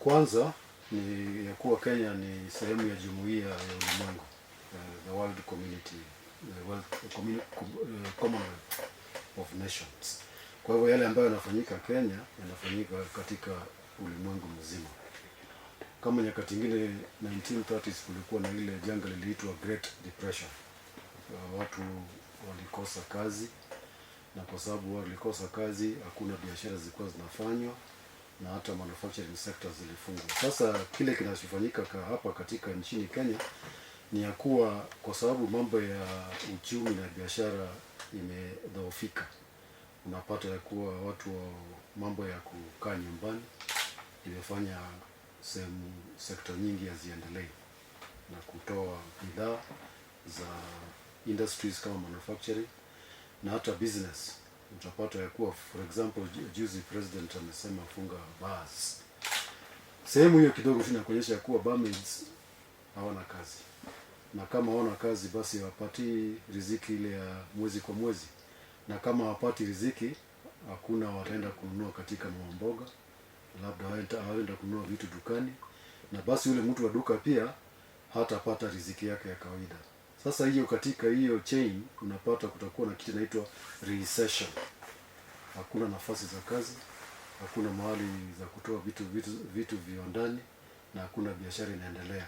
Kwanza ni ya kuwa Kenya ni sehemu ya jumuiya ya ulimwengu, the World Community, the World Commonwealth of Nations. Kwa hivyo yale ambayo yanafanyika Kenya yanafanyika katika ulimwengu mzima. Kama nyakati nyingine 1930s kulikuwa na ile janga liliitwa Great Depression. Watu walikosa kazi, na kwa sababu walikosa kazi hakuna biashara zilikuwa zinafanywa na hata manufacturing sectors zilifungwa. Sasa kile kinachofanyika hapa katika nchini Kenya ni ya kuwa kwa sababu mambo ya uchumi na biashara imedhoofika, unapata ya kuwa watu wa mambo ya kukaa nyumbani imefanya sekta nyingi haziendelei na kutoa bidhaa za industries kama manufacturing na hata business. Utapata ya kuwa for example juzi president amesema funga bars. Sehemu hiyo kidogo tunakuonyesha kuwa barmaids hawana kazi, na kama hawana kazi basi hawapati riziki ile ya mwezi kwa mwezi, na kama hawapati riziki hakuna wataenda kununua katika mboga, labda hawaenda kununua vitu dukani, na basi yule mtu wa duka pia hatapata riziki yake ya kawaida. Sasa hiyo katika hiyo chain unapata kutakuwa na kitu inaitwa recession. Hakuna nafasi za kazi, hakuna mahali za kutoa vitu viwandani, na hakuna biashara inaendelea.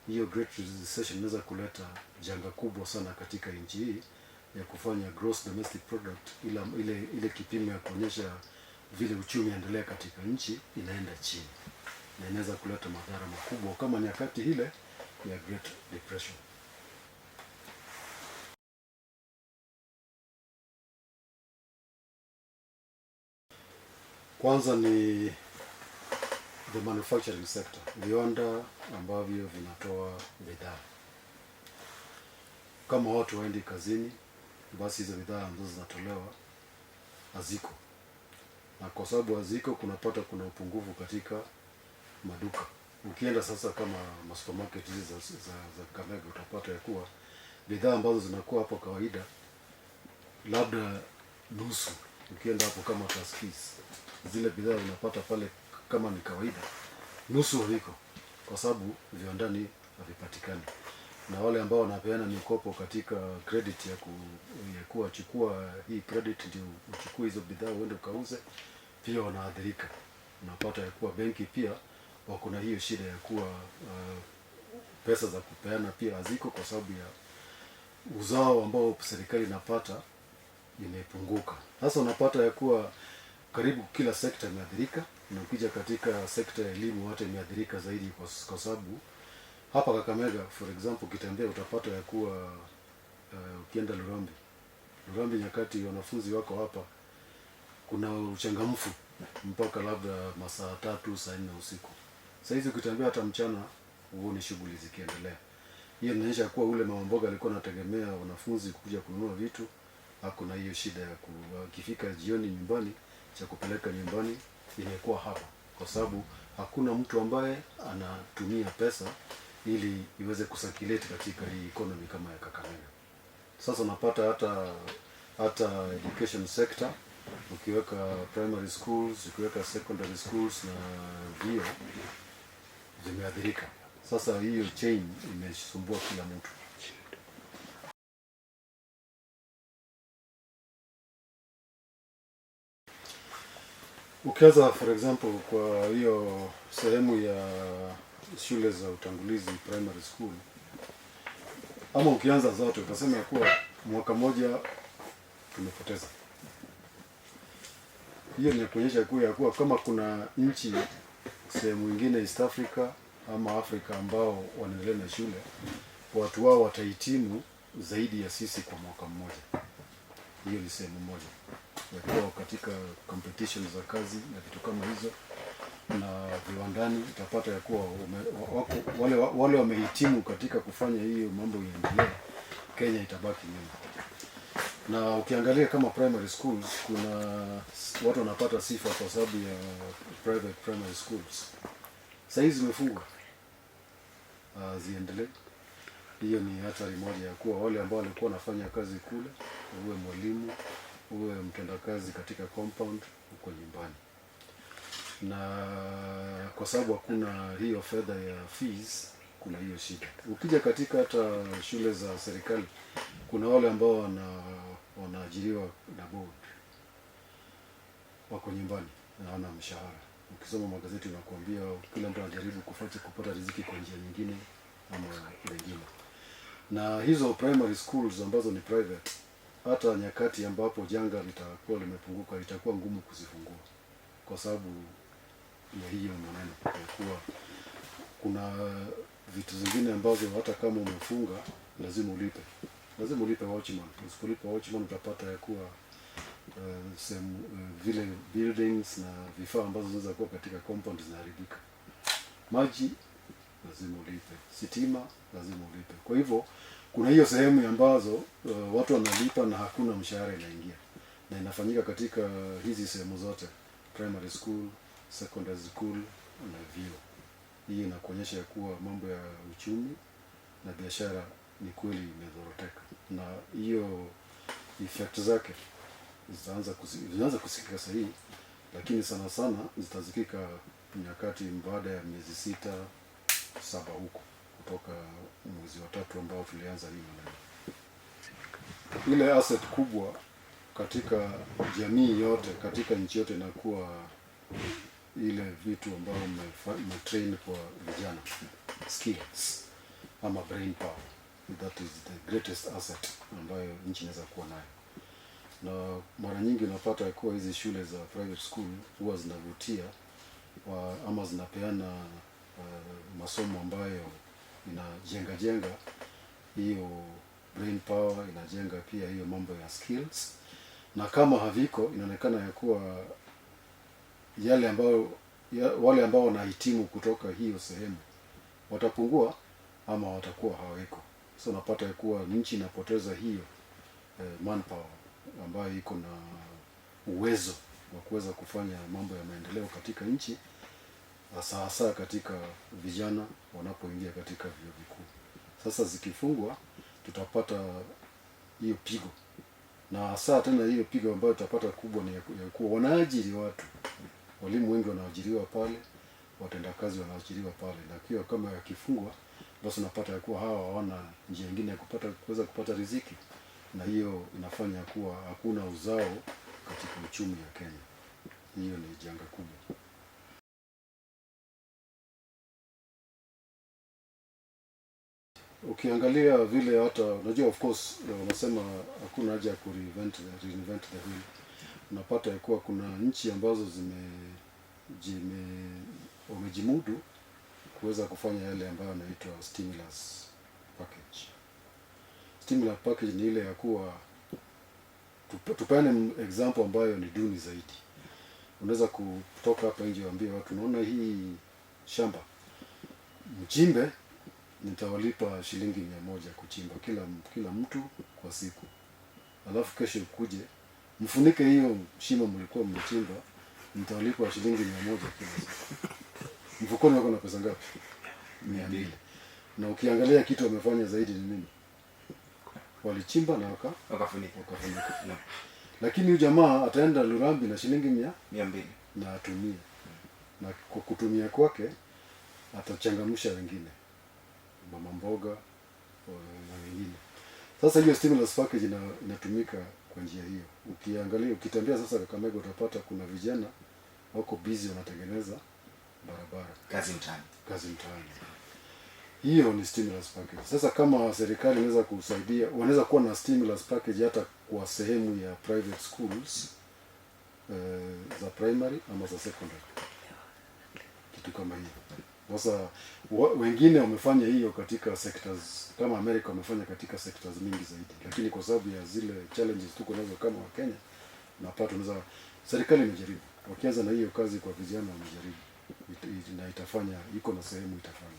Hiyo great recession inaweza kuleta janga kubwa sana katika nchi hii ya kufanya gross domestic product, ile kipimo ya kuonyesha vile uchumi unaendelea katika nchi inaenda chini, na inaweza kuleta madhara makubwa kama nyakati ile ya Great Depression. Kwanza ni the manufacturing sector, viwanda ambavyo vinatoa bidhaa. Kama watu waendi kazini, basi hizo bidhaa ambazo zinatolewa haziko, na kwa sababu haziko kunapata kuna upungufu katika maduka. Ukienda sasa kama supermarket hizi za Kakamega utapata ya kuwa bidhaa ambazo zinakuwa hapo kawaida labda nusu. Ukienda hapo kama Tuskys, zile bidhaa unapata pale kama ni kawaida nusu haviko, kwa sababu viwandani havipatikani. Na wale ambao wanapeana mikopo katika credit ya kuwa chukua hii credit ndio uchukue hizo bidhaa uende ukauze, pia wanaathirika. Unapata ya kuwa benki pia wako na hiyo shida ya kuwa pesa za kupeana pia haziko, kwa sababu ya uzao ambao serikali inapata imepunguka. Sasa unapata ya kuwa karibu kila sekta imeathirika, na ukija katika sekta ya elimu hata imeathirika zaidi, kwa sababu hapa Kakamega for example ukitembea utapata ya kuwa ukienda Lurambi nyakati wanafunzi wako hapa kuna uchangamfu mpaka labda masaa 3 saa 4 usiku. Sasa hizi ukitembea hata mchana huoni shughuli zikiendelea. Hiyo inaonyesha kuwa ule mama mboga alikuwa anategemea wanafunzi kuja kununua vitu, hakuna hiyo shida ya kifika jioni nyumbani cha kupeleka nyumbani imekuwa hapa, kwa sababu hakuna mtu ambaye anatumia pesa ili iweze kusakilete katika hii economy kama ya Kakamega. Sasa unapata hata education sector, ukiweka primary schools, ukiweka secondary schools na vyuo zimeathirika. Sasa hiyo chain imesumbua kila mtu. Ukianza for example kwa hiyo sehemu ya shule za utangulizi primary school, ama ukianza zote utasema ya kuwa mwaka moja tumepoteza. Hiyo ni kuonyesha kuwa kama kuna nchi sehemu nyingine East Africa ama Afrika ambao wanaendelea na shule, watu wao watahitimu zaidi ya sisi kwa mwaka mmoja. Hiyo ni sehemu moja ya kuwa katika competition za kazi na vitu kama hizo, na viwandani utapata ya kuwa wale wamehitimu katika kufanya hiyo mambo iendelee, Kenya itabaki nyuma. Na ukiangalia kama primary schools, kuna watu wanapata sifa kwa sababu ya private primary schools. Sasa hizi zimefungwa, ziendelee. Hiyo ni hatari moja ya kuwa wale ambao walikuwa wanafanya kazi kule, uwe mwalimu, uwe mtendakazi katika compound uko nyumbani. Na kwa sababu hakuna hiyo fedha ya fees, kuna hiyo shida. Ukija katika hata shule za serikali, kuna wale ambao wanaajiriwa na board, wako nyumbani na hawana mshahara. Ukisoma magazeti unakuambia kila mtu anajaribu kupata riziki kwa njia nyingine ama nyingine. Na hizo primary schools ambazo ni private, hata nyakati ambapo janga litakuwa limepunguka, itakuwa ngumu kuzifungua kwa sababu ya hiyo maneno ya kuwa kuna vitu zingine ambazo hata kama umefunga lazima ulipe watchman. Usipolipa watchman utapata ya kuwa vile buildings na vifaa ambazo zinaweza kuwa katika compound zinaharibika. Maji lazima ulipe, sitima lazima ulipe. Kwa hivyo kuna hiyo sehemu ambazo watu wanalipa na hakuna mshahara inaingia, na inafanyika katika hizi sehemu zote, primary school, secondary school na vyuo. Hii inakuonyesha ya kuwa mambo ya uchumi na biashara ni kweli imedhoroteka, na hiyo effect zake zinaanza kusikika sasa hivi, lakini sana sana zitazikika nyakati baada ya miezi 6-7 huko, kutoka mwezi wa 3 ambao tulianza hii maneno. Ile asset kubwa katika jamii yote, katika nchi yote, inakuwa ile vitu ambao umetrain kwa vijana, skills ama brain power. That is the greatest asset ambayo nchi inaweza kuwa nayo. Na mara nyingi unapata kuwa hizi shule za private school huwa zinavutia ama zinapeana masomo ambayo inajenga hiyo brain power, inajenga pia hiyo mambo ya skills. Na kama haviko, inaonekana ya kuwa wale ambao wanahitimu kutoka hiyo sehemu watapungua ama watakuwa haweko. So unapata ya kuwa nchi inapoteza hiyo manpower ambayo iko na uwezo wa kuweza kufanya mambo ya maendeleo katika nchi, hasa katika vijana wanapoingia katika vyuo vikuu. Sasa zikifungwa, tutapata hiyo pigo, na hasa tena hiyo pigo ambayo tutapata kubwa ni ya kuwa wanaajiri watu. Walimu wengi wanaajiriwa pale, watendakazi wanaajiriwa pale, na kiwa kama yakifungwa, basi unapata ya kuwa hawa hawana njia nyingine ya kuweza kupata riziki, na hiyo inafanya kuwa hakuna uzao katika uchumi ya Kenya. Hiyo ni janga kubwa. Ukiangalia vile, hata unajua, of course wanasema hakuna haja ya reinvent the wheel. Unapata ya kuwa kuna nchi ambazo wamejimudu kuweza kufanya yale ambayo yanaitwa stimulus package. Stimulus package ni ile ya kuwa, tupeane example ambayo ni duni zaidi. Unaweza kutoka hapa nje waambie watu, unaona hii shamba, mchimbe, nitawalipa shilingi 100 kuchimba kila mtu kwa siku. Alafu kesho kuje mfunike hiyo shimo mlikuwa mmechimba, nitawalipa shilingi 100 kila siku. Mfukoni wako na pesa ngapi? 200. Na ukiangalia kitu wamefanya zaidi ni nini? Walichimba na wakafunika. No. Lakini huyu jamaa ataenda Lurambi na shilingi 200 na atumie. Na kwa kutumia kwake atachangamsha wengine, mama mboga na wengine. Sasa hiyo stimulus package inatumika kwa njia hiyo. Ukiangalia, ukitembea sasa Kakamega, utapata kuna vijana wako busy wanatengeneza barabara, kazi mtaani. Hiyo ni stimulus package. Sasa kama serikali inaweza kusaidia, wanaweza kuwa na stimulus package hata kwa sehemu ya private schools za primary ama za secondary, kitu kama hiyo. Sasa wengine wamefanya hiyo katika sectors kama America, wamefanya katika sectors mingi zaidi, lakini kwa sababu ya zile challenges tuko nazo kama Wakenya, napata unaweza, serikali imejaribu, wakianza na hiyo kazi kwa vijana wamejaribu, na itafanya, iko na sehemu itafanya.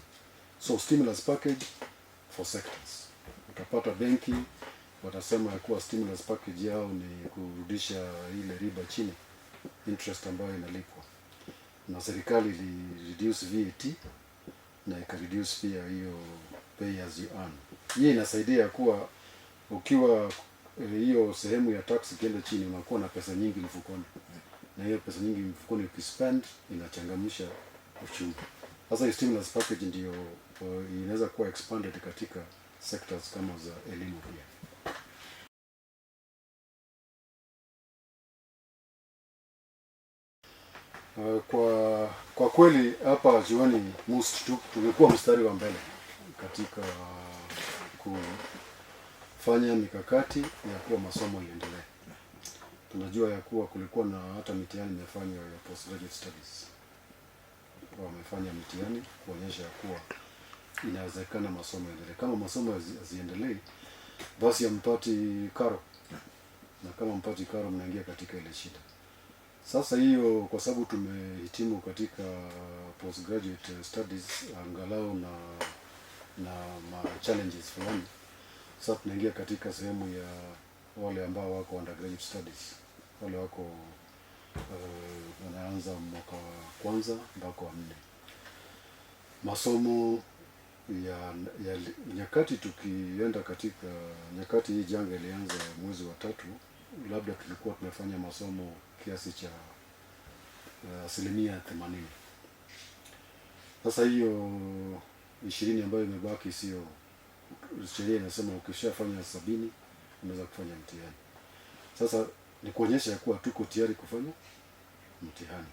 So stimulus package for sectors. Utapata benki watasema ya kuwa stimulus package yao ni kurudisha ile riba chini, interest ambayo inalipwa, na serikali ili reduce VAT na ika-reduce pia hiyo pay as you earn. Hii inasaidia kuwa ukiwa hiyo sehemu ya tax ikienda chini, unakuwa na pesa nyingi mfukoni, na hiyo pesa nyingi mfukoni ukispend inachangamsha uchumi. Sasa hii stimulus package ndio inaweza kuwa expanded katika sectors kama za elimu pia. Kwa kweli hapa Ziwani MUST tumekuwa mstari wa mbele katika kufanya mikakati ya kuwa masomo iendelee. Tunajua ya kuwa kulikuwa na hata mitihani imefanywa ya postgraduate studies. Wamefanya mitihani kuonyesha ya kuwa inawezekana masomo yaendelee. Kama masomo haziendelei, basi hampati karo, na kama mpati karo mnaingia katika ile shida. Sasa hiyo kwa sababu tumehitimu katika postgraduate studies angalau na challenges fulani. Sasa tunaingia katika sehemu ya wale ambao wako undergraduate studies. Wale wako wanaanza mwaka wa kwanza mpaka wa 4. Masomo ya nyakati, tukienda katika nyakati hii janga ilianza mwezi wa 3, labda tulikuwa tunafanya masomo kiasi cha 80%. Sasa hiyo 20 ambayo imebaki sio, sheria inasema ukishafanya 70 unaweza kufanya mtihani. Sasa ni kuonyesha kuwa tuko tayari kufanya mtihani,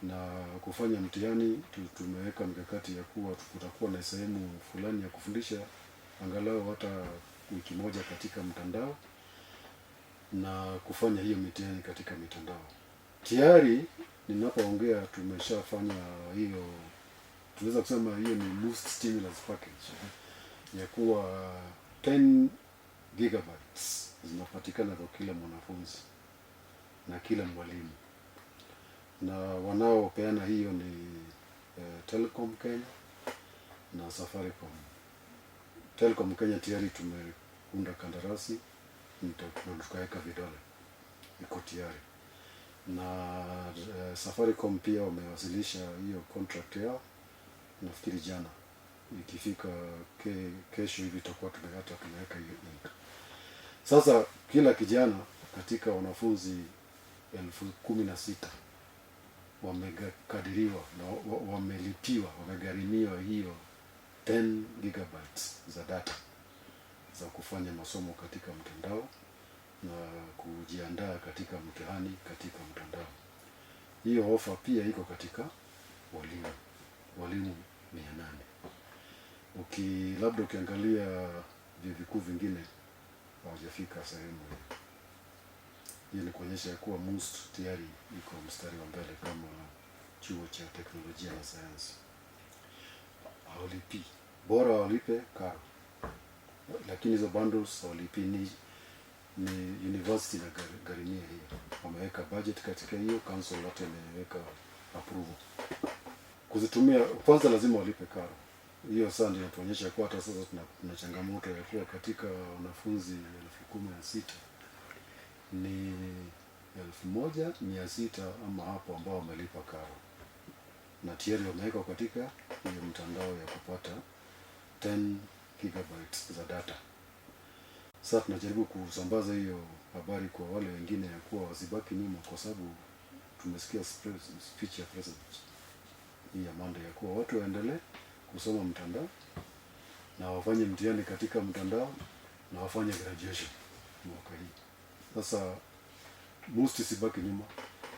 na kufanya mtihani tumeweka mikakati ya kuwa kutakuwa na sehemu fulani ya kufundisha angalau hata wiki moja katika mtandao, na kufanya hiyo mitihani katika mitandao. Tayari ninapoongea tumeshafanya hiyo, tunaweza kusema hiyo ni MUST stimulus package ya kuwa 10 gigabytes zinapatikana kwa kila mwanafunzi na kila mwalimu, na wanaopeana hiyo ni Telecom Kenya na Safaricom. Telecom Kenya tayari tumeunda kandarasi, tukaweka vidole, iko tayari, na Safaricom pia wamewasilisha hiyo contract yao, nafikiri jana. Ikifika kesho hivi tutakuwa tumeweka hiyo link. Sasa kila kijana katika wanafunzi 16,000 wamekadiriwa na wamelipiwa, wamegharimiwa hiyo 10 gigabytes za data za kufanya masomo katika mtandao na kujiandaa katika mtihani katika mtandao. Hiyo ofa pia iko katika walimu 800. Labda ukiangalia vyuo vikuu vingine hawajafika sehemu hiyo. Hii ni kuonyesha kuwa MUST tayari iko mstari wa mbele kama chuo cha teknolojia na sayansi. Hawalipi, bora walipe karo, lakini hizo bundles hawalipi. Ni university na gharimia hiyo. Wameweka budget katika hiyo, council yote imeweka approval. Kuzitumia kwanza lazima walipe karo. Hiyo sasa ndio inatuonyesha kwa hata sasa tuna changamoto ya kuwa katika wanafunzi 16,000 ni 1,600 ama hapo ambao wamelipa karo, na tayari wameweka katika hiyo mtandao ya kupata 10 gigabytes za data. Sasa tunajaribu kusambaza hiyo habari kwa wale wengine ya kuwa wasibaki nyuma, kwa sababu tumesikia speech ya president hii ya Monday ya kuwa watu waendelee kusoma mtandao na wafanye mtihani katika mtandao na wafanye graduation mwaka hii. Sasa MUST sibaki nyuma.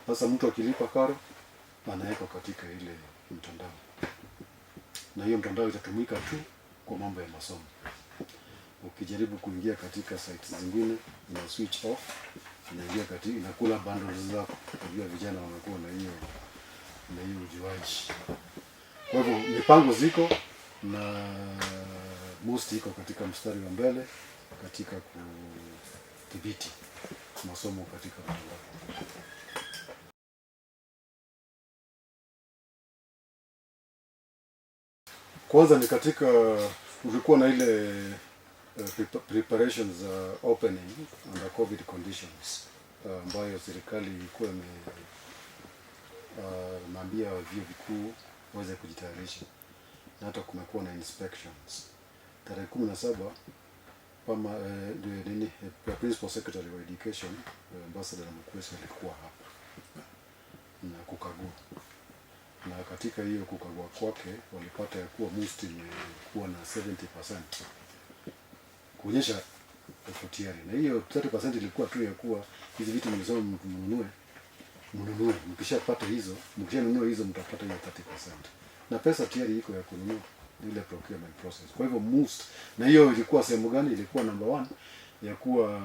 Sasa mtu akilipa karo anaweka katika ile mtandao, na hiyo mtandao itatumika tu kwa mambo ya masomo. Ukijaribu kuingia katika sites zingine na switch off, inaingia katika inakula bundles zako. Unajua vijana wanakuwa na hiyo ujuaji. Kwa hivyo mipango ziko na MUST iko katika mstari wa mbele katika kudhibiti masomo katika mtandao. Kwanza ni katika ulikuwa na ile preparations za opening under COVID conditions ambayo serikali ilikuwa imeambia vyuo vikuu waweze kujitayarisha, na hata kumekuwa na inspections. Tarehe 17 kama Principal Secretary of Education Ambassador Mukwese alikuwa hapa na kukagua, na katika hiyo kukagua kwake walipata ya kuwa MUST imekuwa na 70% kuonyesha tayari, na hiyo 30% ilikuwa tu ya kuwa hizi vitu mlisema mnunue, mkishapata hizo, mkishanunua hizo mtapata hiyo 30%, na pesa tayari iko ya kununua ile procurement process. Kwa hivyo MUST, na hiyo ilikuwa sehemu gani? Ilikuwa number 1 ya kuwa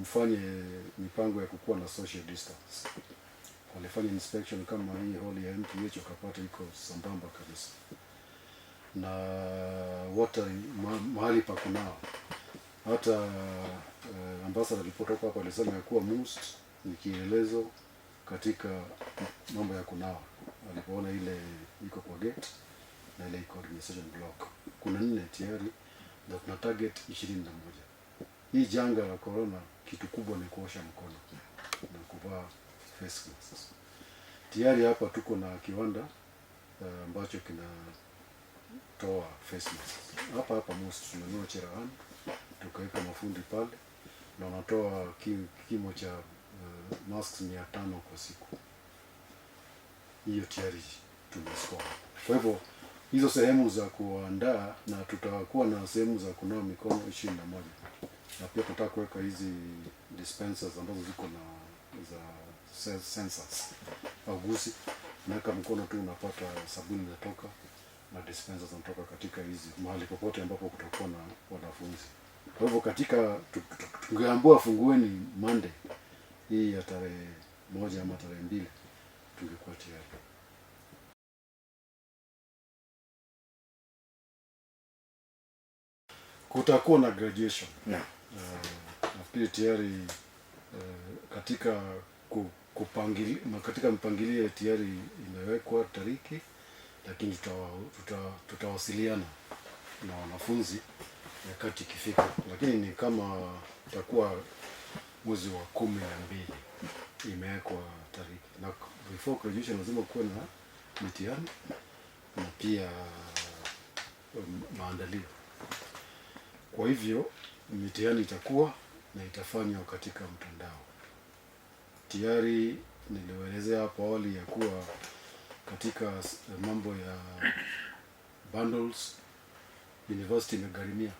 mfanye mipango ya kukuwa na social distance. Walifanya inspection kama hii hall ya MPH wakapata iko sambamba kabisa, na water mahali pa kunawa. Hata ambassador alipotoka hapa alisema ya kuwa MUST ni kielelezo katika mambo ya kunawa. Alipoona ile iko kwa gate na ile iko organization block, kuna 4 tayari na tuna target 21. Hii janga la corona, kitu kubwa ni kuosha mkono na kuvaa face masks. Tayari hapa tuko na kiwanda ambacho kinatoa face masks. Hapa MUST tunanunua cherehani, tukaweka mafundi pale na wanatoa kimo cha masks 500 kwa siku. Hiyo tayari tumescore. Kwa hivyo hizo sehemu za kuandaa, na tutakuwa na sehemu za kunawa mikono 21, na pia tutaka kuweka hizi dispensers ambazo ziko na za sensors au gusi, naweka mkono tu unapata sabuni inatoka na dispensers zinatoka katika hizi mahali popote ambapo kutakuwa na wanafunzi. Kwa hivyo katika tungeambiwa fungueni Monday hii ya tarehe 1 ama tarehe 2, tungekuwa tayari. Kutakuwa na graduation. Nafikiri tayari katika katika mpangilio tayari imewekwa tariki, lakini tutawasiliana na wanafunzi wakati ikifika, lakini ni kama itakuwa mwezi wa 12 imewekwa tariki, na before graduation lazima kuwe na mitihani na pia maandalio. Kwa hivyo mitihani itakuwa na itafanywa katika mtandao. Tayari niliwaelezea hapo awali ya kuwa katika mambo ya bundles university imegharimia.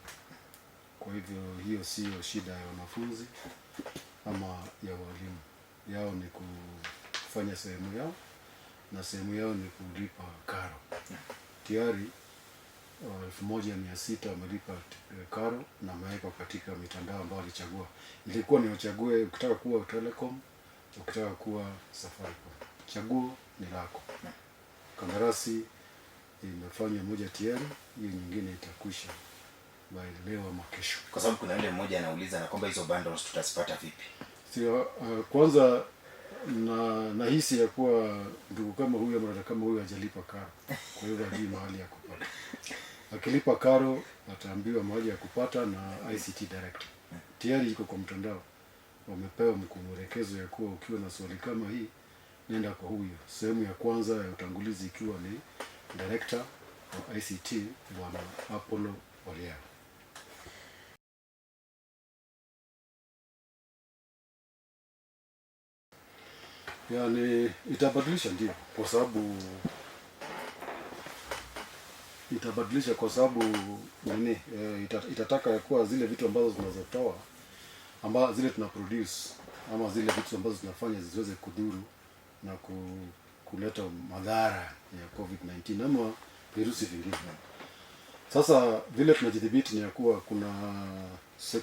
Kwa hivyo hiyo sio shida ya wanafunzi ama ya walimu. Yao ni kufanya sehemu yao, na sehemu yao ni kulipa karo. Tayari 1600 wamelipa karo na wameweka katika mitandao ambayo walichagua. Ilikuwa ni wachague, ukitaka kuwa Telecom, ukitaka kuwa Safaricom. Chaguo ni lako. Kandarasi imefanywa moja tayari, hiyo nyingine itakwisha by leo ama kesho. Kwa sababu kuna yule mmoja anauliza na kwamba hizo bundles tutazipata vipi? Sio, kwanza nahisi ya kuwa ndugu kama huyu ama dada kama huyu hajalipa karo. Kwa hiyo hajui mahali ya kupata. Akilipa karo ataambiwa mahali ya kupata na ICT Director. Tayari iko kwa mtandao. Wamepewa mkuelekezo ya kuwa ukiwa na swali kama hii, nenda kwa huyu. Sehemu ya kwanza ya utangulizi ikiwa ni Director wa ICT Bwana Apollo Waliao. Yaani itabadilisha, ndio, kwa sababu itabadilisha kwa sababu nini, itataka ya kuwa zile vitu ambazo zinazotoa ambazo zile tuna produce ama zile vitu ambazo tunafanya ziweze kudhuru na kuleta madhara ya COVID-19 ama virusi vingine. Sasa vile tunajidhibiti ni ya kuwa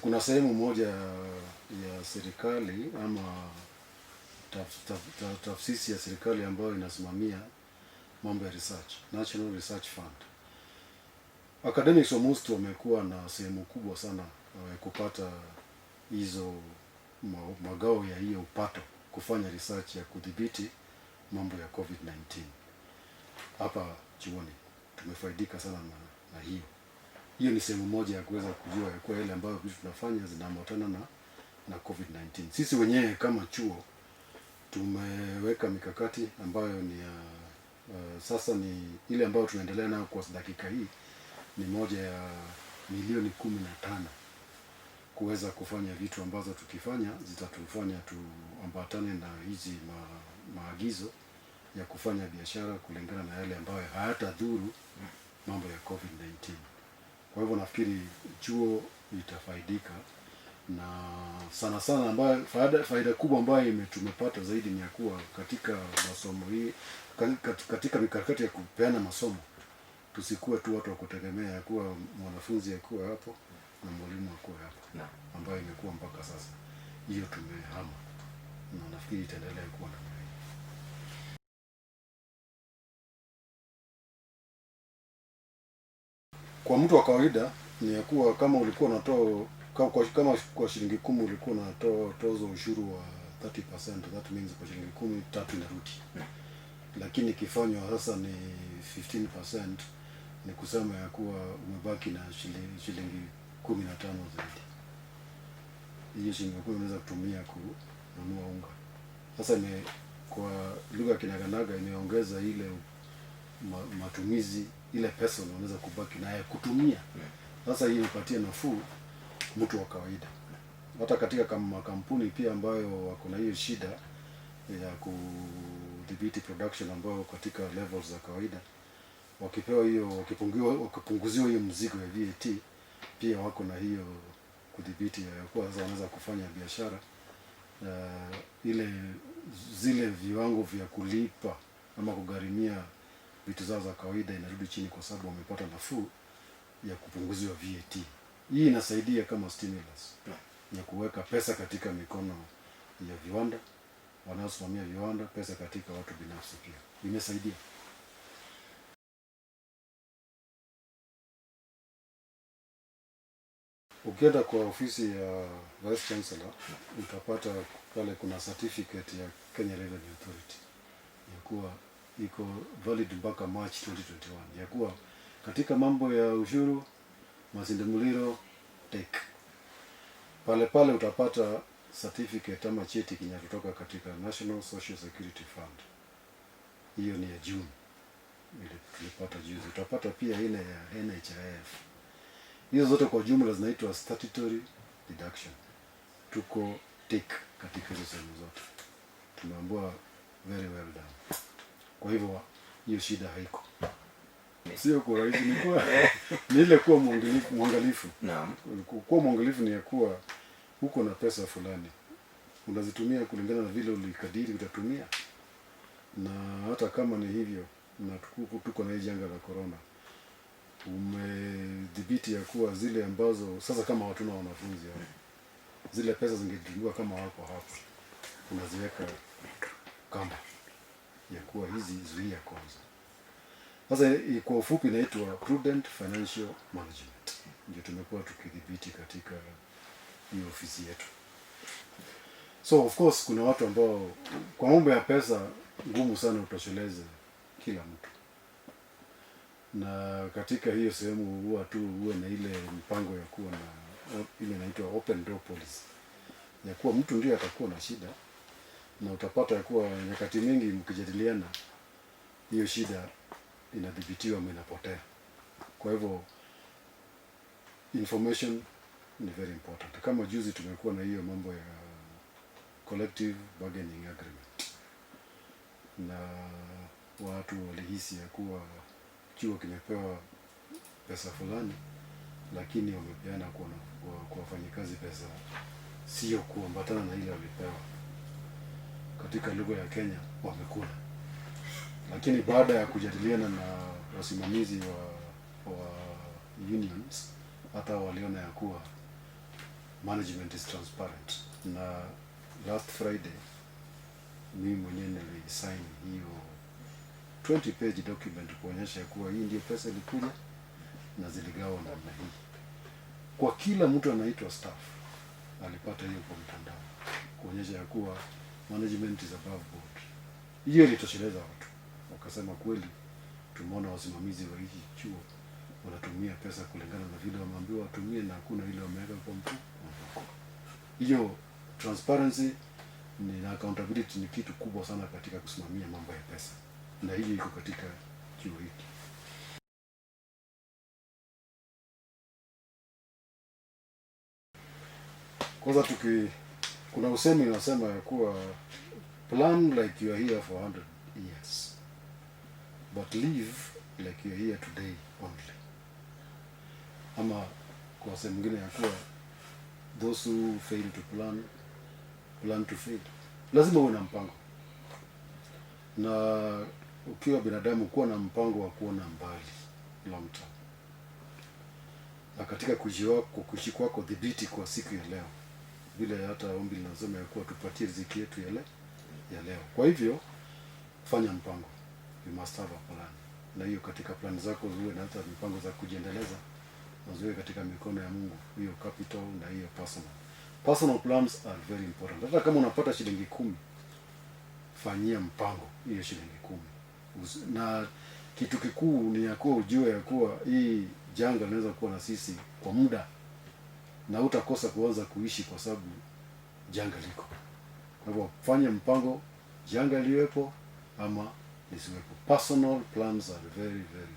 kuna sehemu moja ya serikali ama taasisi ya serikali ambayo inasimamia mambo ya research, National Research Fund. Academics wa MUST wamekuwa na sehemu kubwa sana kupata hizo magao ya hiyo upato kufanya research ya kudhibiti mambo ya COVID-19. Hapa chuoni tumefaidika sana na hiyo. Hiyo ni sehemu moja ya kuweza kujua ya kuwa ile ambayo vitu tunafanya zinaambatana na COVID-19. Sisi wenyewe kama chuo tumeweka mikakati ambayo ni sasa ni ile ambayo tunaendelea nayo kwa dakika hii, ni moja ya milioni 15 kuweza kufanya vitu ambazo tukifanya zitatufanya tuambatane na hizi maagizo ya kufanya biashara kulingana na yale ambayo hayatadhuru mambo ya COVID-19. Kwa hivyo nafikiri chuo itafaidika, na sana sana ambayo faida kubwa ambayo tumepata zaidi ni ya kuwa katika masomo hii, katika mikakati ya kupeana masomo, tusikuwe tu watu wa kutegemea ya kuwa mwanafunzi akuwe hapo na mwalimu akuwe hapo, ambayo imekuwa mpaka sasa. Hiyo tumehama, na nafikiri itaendelea kuwa namna hii. Kwa mtu wa kawaida ni ya kuwa kama ulikuwa unatoa kama kwa shilingi 10 ulikuwa unatoa tozo ushuru wa 30%, that means kwa shilingi 10 tatu inarudi. Lakini ikifanywa sasa ni 15%, ni kusema ya kuwa umebaki na shilingi 15 zaidi. Hiyo shilingi 10 unaweza kutumia kununua unga. Sasa kwa lugha kinaganaga imeongeza ile matumizi, ile pesa unaweza kubaki naye kutumia. Sasa hii inapatia nafuu mtu wa kawaida. Hata katika makampuni pia ambayo wako na hiyo shida ya kudhibiti production ambayo katika levels za kawaida, wakipewa hiyo, wakipunguziwa hiyo mzigo ya VAT, pia wako na hiyo kudhibiti ya kuwa sasa wanaweza kufanya biashara zile viwango vya kulipa ama kugharimia vitu zao za kawaida inarudi chini, kwa sababu wamepata nafuu ya kupunguziwa VAT. Hii inasaidia kama stimulus ya kuweka pesa katika mikono ya viwanda, wanaosimamia viwanda, pesa katika watu binafsi pia. Imesaidia. Ukienda kwa ofisi ya Vice Chancellor utapata pale kuna certificate ya Kenya Revenue Authority ya kuwa iko valid mpaka March 2021, ya kuwa katika mambo ya ushuru Masinde Muliro TEC. Pale utapata certificate ama cheti kinachotoka katika National Social Security Fund. Hiyo ni ya June, ile tulipata juzi. Utapata pia ile ya NHIF. Hizo zote kwa jumla zinaitwa statutory deduction. Tuko TEC katika hizo sehemu zote. Tumeambiwa very well done. Kwa hivyo hiyo shida haiko. Sio kwa rahisi, ni ile kuwa mwangalifu. Naam. Kuwa mwangalifu ni ya kuwa huko na pesa fulani unazitumia kulingana na vile ulikadiri utatumia. Na hata kama ni hivyo, na tuko na hii janga la corona, umedhibiti ya kuwa zile ambazo sasa kama hatuna wanafunzi hapa, zile pesa zingediliwa kama wako hapa, unaziweka kamba ya kuwa hizi zuia kwanza. Sasa kwa ufupi inaitwa prudent financial management. Ndio tumekuwa tukidhibiti katika hii ofisi yetu. So of course kuna watu ambao kwa mambo ya pesa ngumu sana utosheleze kila mtu. Na katika hiyo sehemu huwa uwe na ile mpango ya kuwa na ile inaitwa open door policy. Ya kuwa mtu ndiye atakuwa na shida, na utapata ya kuwa nyakati mingi mkijadiliana hiyo shida inadhibitiwa ama inapotea. Kwa hivyo information ni very important. Kama juzi tumekuwa na hiyo mambo ya collective bargaining agreement, na watu walihisi ya kuwa chuo kimepewa pesa fulani, lakini wamepeana kwa wafanyikazi pesa sio kuambatana na ile walipewa. Katika lugha ya Kenya wamekula. Lakini baada ya kujadiliana na wasimamizi wa unions, hata waliona ya kuwa management is transparent. Na last Friday mimi mwenyewe nilisign hiyo 20-page document kuonyesha kuwa hii ndio pesa ilikuja na ziligawa namna hii. Kwa kila mtu anaitwa staff alipata hiyo kwa mtandao kuonyesha ya kuwa management is above board. Hiyo ilitosheleza watu. Wakasema kweli tumeona wasimamizi wa hiki chuo wanatumia pesa kulingana na vile wameambiwa watumie, na hakuna ile wameweka kwa mfuko. Hiyo transparency na accountability ni kitu kubwa sana katika kusimamia mambo ya pesa, na hiyo iko katika chuo hiki. Kwanza kuna usemi unasema ya kuwa plan like you are here for 100 years, but live like you're here today only. Ama kwa sehemu nyingine ya kuwa those who fail to plan to fail. Lazima uwe na mpango, na ukiwa binadamu kuwa na mpango wa kuona mbali, long term. Na katika kuishi kwako dhibiti kwa siku ya leo, vile hata ombi linasema ya kuwa tupatie riziki yetu ya leo. Kwa hivyo fanya mpango, you must have a plan, na hiyo katika plan zako ziwe na hata mipango za kujiendeleza, na ziwe katika mikono ya Mungu, hiyo capital na hiyo personal plans are very important. Hata kama unapata shilingi 10, fanyia mpango hiyo shilingi 10. Na kitu kikuu ni ya kuwa ujue ya kuwa hii janga linaweza kuwa na sisi kwa muda, na utakosa kuanza kuishi kwa sababu janga liko. Kwa hivyo fanya mpango, janga liwepo ama lisiwepo. Personal plans are very, very